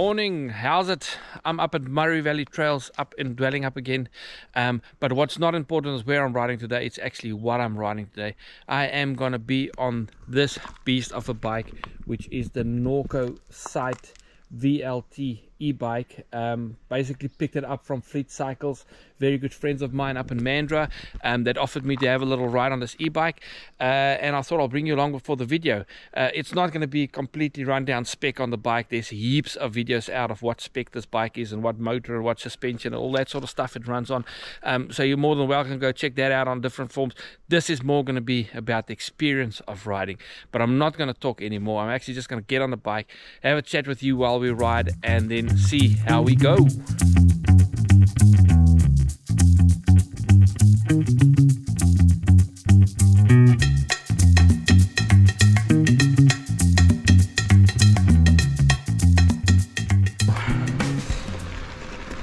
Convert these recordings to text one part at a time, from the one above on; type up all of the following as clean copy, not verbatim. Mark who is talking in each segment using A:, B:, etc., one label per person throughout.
A: morning, how's it? I'm up at Murray Valley Trails, up in Dwelling Up again. But what's not important is where I'm riding today. It's actually what I'm riding today. I am going to be on this beast of a bike, which is the Norco Sight VLT e-bike. Basically picked it up from Fleet Cycles, very good friends of mine up in Mandra, that offered me to have a little ride on this e-bike, and I thought I'll bring you along for the video. It's not going to be completely run down spec on the bike. There's heaps of videos out of what spec this bike is and what motor and what suspension and all that sort of stuff it runs on, so you're more than welcome to go check that out on different forms. This is more going to be about the experience of riding, but I'm not going to talk anymore. I'm actually just going to get on the bike, have a chat with you while we ride, and then see how we go.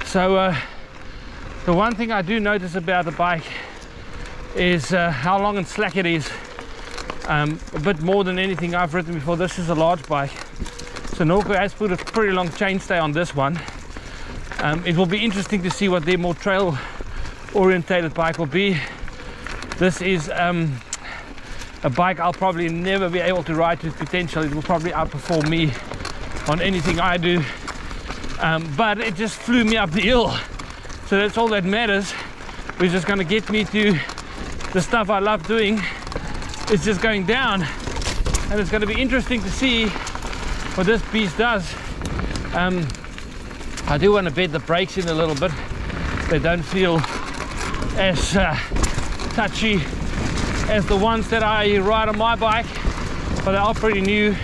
A: So the one thing I do notice about the bike is how long and slack it is. A bit more than anything I've ridden before. This is a large bike, so Norco has put a pretty long chainstay on this one. It will be interesting to see what their more trail orientated bike will be. This is a bike I'll probably never be able to ride to its potential. It will probably outperform me on anything I do, but it just flew me up the hill, so that's all that matters, which is going to get me to the stuff I love doing. It's just going down, and it's going to be interesting to see what this beast does. I do want to bed the brakes in a little bit. They don't feel as touchy as the ones that I ride on my bike, but they are pretty new.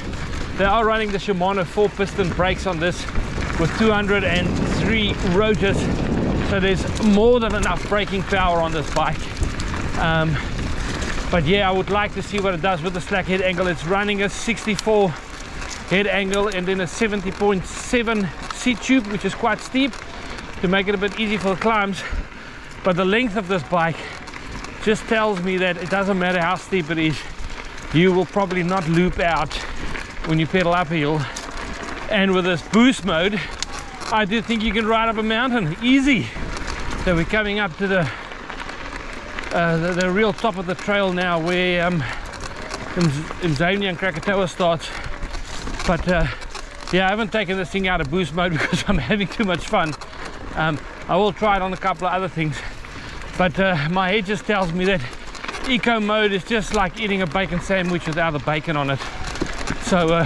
A: They are running the Shimano 4-piston brakes on this with 203 rotors, so there's more than enough braking power on this bike. But yeah, I would like to see what it does with the slack head angle. It's running a 64 head angle and then a 70.7 seat tube, which is quite steep to make it a bit easy for the climbs. But the length of this bike just tells me that it doesn't matter how steep it is, you will probably not loop out when you pedal uphill. And with this boost mode, I do think you can ride up a mountain easy. So we're coming up to the real top of the trail now, where Mzania and Krakatoa starts. But yeah, I haven't taken this thing out of boost mode because I'm having too much fun. I will try it on a couple of other things, but my head just tells me that eco mode is just like eating a bacon sandwich without the bacon on it. So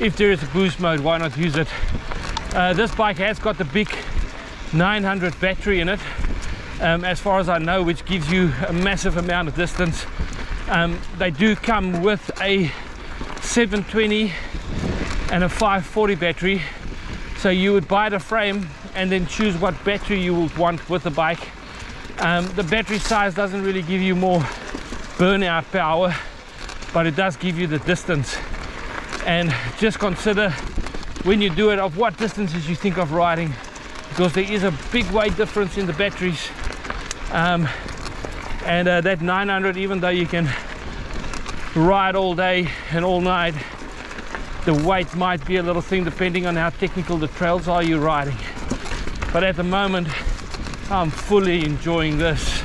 A: if there is a boost mode, why not use it? This bike has got the big 900 battery in it, as far as I know, which gives you a massive amount of distance. They do come with a 720 and a 540 battery, so you would buy the frame and then choose what battery you would want with the bike. The battery size doesn't really give you more burnout power, but it does give you the distance. And just consider when you do it of what distances you think of riding, because there is a big weight difference in the batteries. And that 900, even though you can ride all day and all night, the weight might be a little thing depending on how technical the trails are you're riding. But at the moment, I'm fully enjoying this.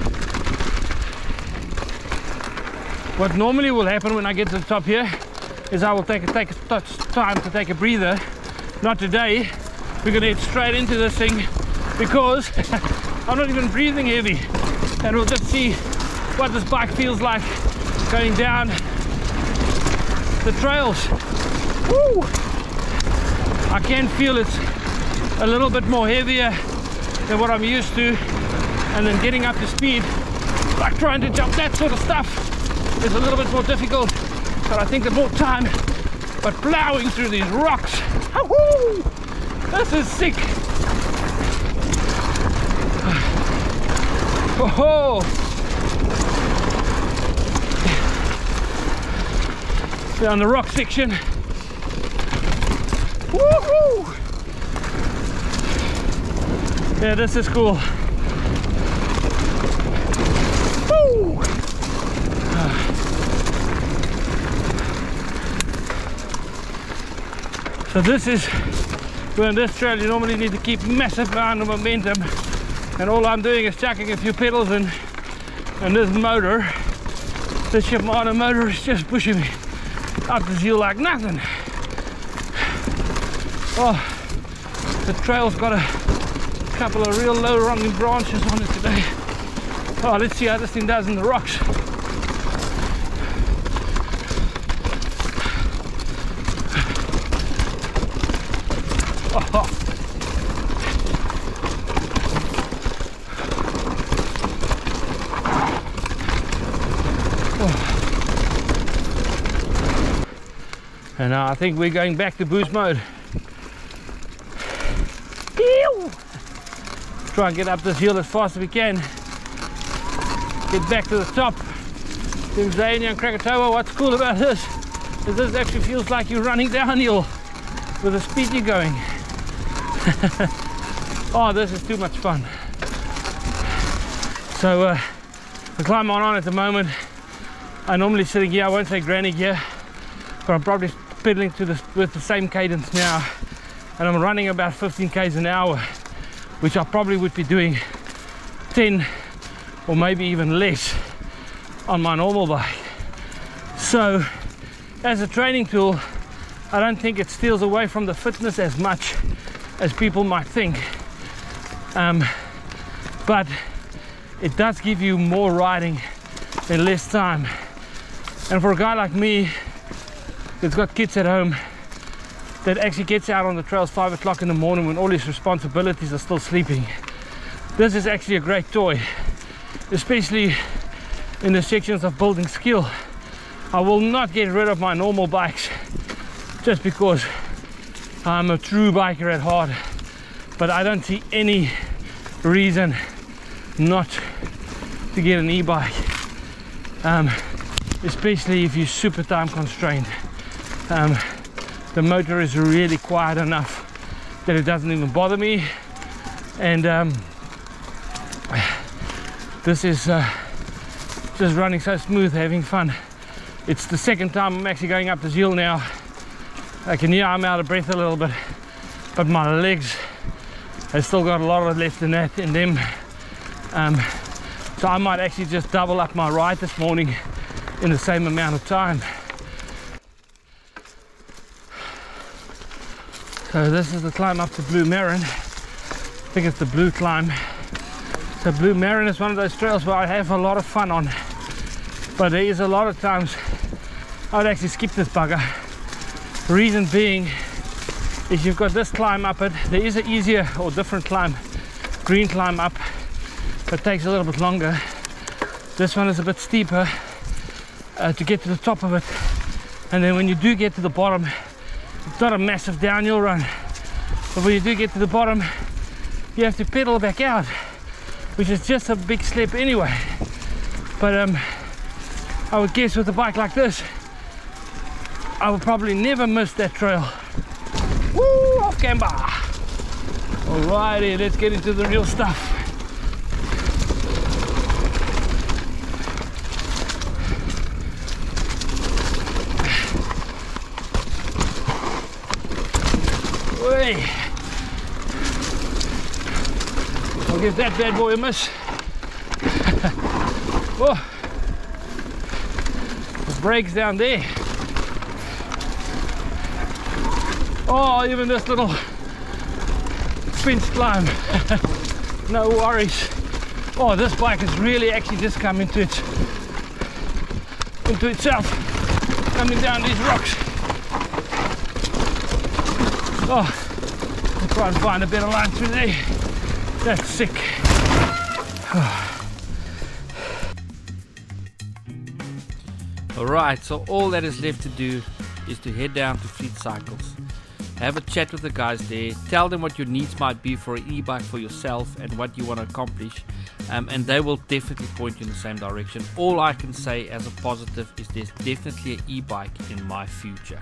A: What normally will happen when I get to the top here is I will take time to take a breather. Not today. We're going to head straight into this thing because I'm not even breathing heavy, and we'll just see what this bike feels like going down the trails. Woo! I can feel it's a little bit more heavier than what I'm used to, and then getting up to speed, like trying to jump that sort of stuff, is a little bit more difficult, but I think the more time. But plowing through these rocks, woo! This is sick. Oh, down the rock section. Woohoo! Yeah, this is cool. Woo! So this is But on this trail you normally need to keep massive amount of momentum, and all I'm doing is chucking a few pedals in, and this motor, the Shimano motor, is just pushing me up this hill like nothing. Oh, the trail's got a couple of real low running branches on it today. Oh, let's see how this thing does in the rocks. Oh. And now I think we're going back to boost mode. Ew. Try and get up this hill as fast as we can. Get back to the top. Tanzania and Krakatoa. What's cool about this is this actually feels like you're running downhill with the speed you're going. Oh, this is too much fun. So the climb I'm on at the moment, I'm normally sitting here, I won't say granny gear, but I'm probably pedaling to this with the same cadence now, and I'm running about 15 k's an hour, which I probably would be doing 10 or maybe even less on my normal bike. So as a training tool, I don't think it steals away from the fitness as much as people might think, but it does give you more riding in less time. And for a guy like me that's got kids at home, that actually gets out on the trails 5 o'clock in the morning when all his responsibilities are still sleeping, this is actually a great toy, especially in the sections of building skill. I will not get rid of my normal bikes just because I'm a true biker at heart, but I don't see any reason not to get an e-bike, especially if you're super time constrained. The motor is really quiet enough that it doesn't even bother me, and this is just running so smooth, having fun. It's the second time I'm actually going up this hill now. I can hear I'm out of breath a little bit, but my legs have still got a lot of left in them. So I might actually just double up my ride this morning in the same amount of time. So this is the climb up to Blue Marin. I think it's the Blue climb. So Blue Marin is one of those trails where I have a lot of fun on, but there is a lot of times I would actually skip this bugger. Reason being is you've got this climb up it. There is an easier or different climb, green climb up, but takes a little bit longer. This one is a bit steeper to get to the top of it, and then when you do get to the bottom, it's not a massive downhill run, but when you do get to the bottom, you have to pedal back out, which is just a big slip anyway. But I would guess with a bike like this, I will probably never miss that trail. Woo, off camber. Alrighty, let's get into the real stuff. Whey. I'll give that bad boy a miss. Oh, the brakes down there. Oh, even this little pinch climb, no worries. Oh, this bike has really actually just come into itself, coming down these rocks. Oh, I'll try and find a better line through there. That's sick. Alright, so all that is left to do is to head down to Fleet Cycles. Have a chat with the guys there, tell them what your needs might be for an e-bike for yourself and what you want to accomplish, and they will definitely point you in the same direction. All I can say as a positive is there's definitely an e-bike in my future.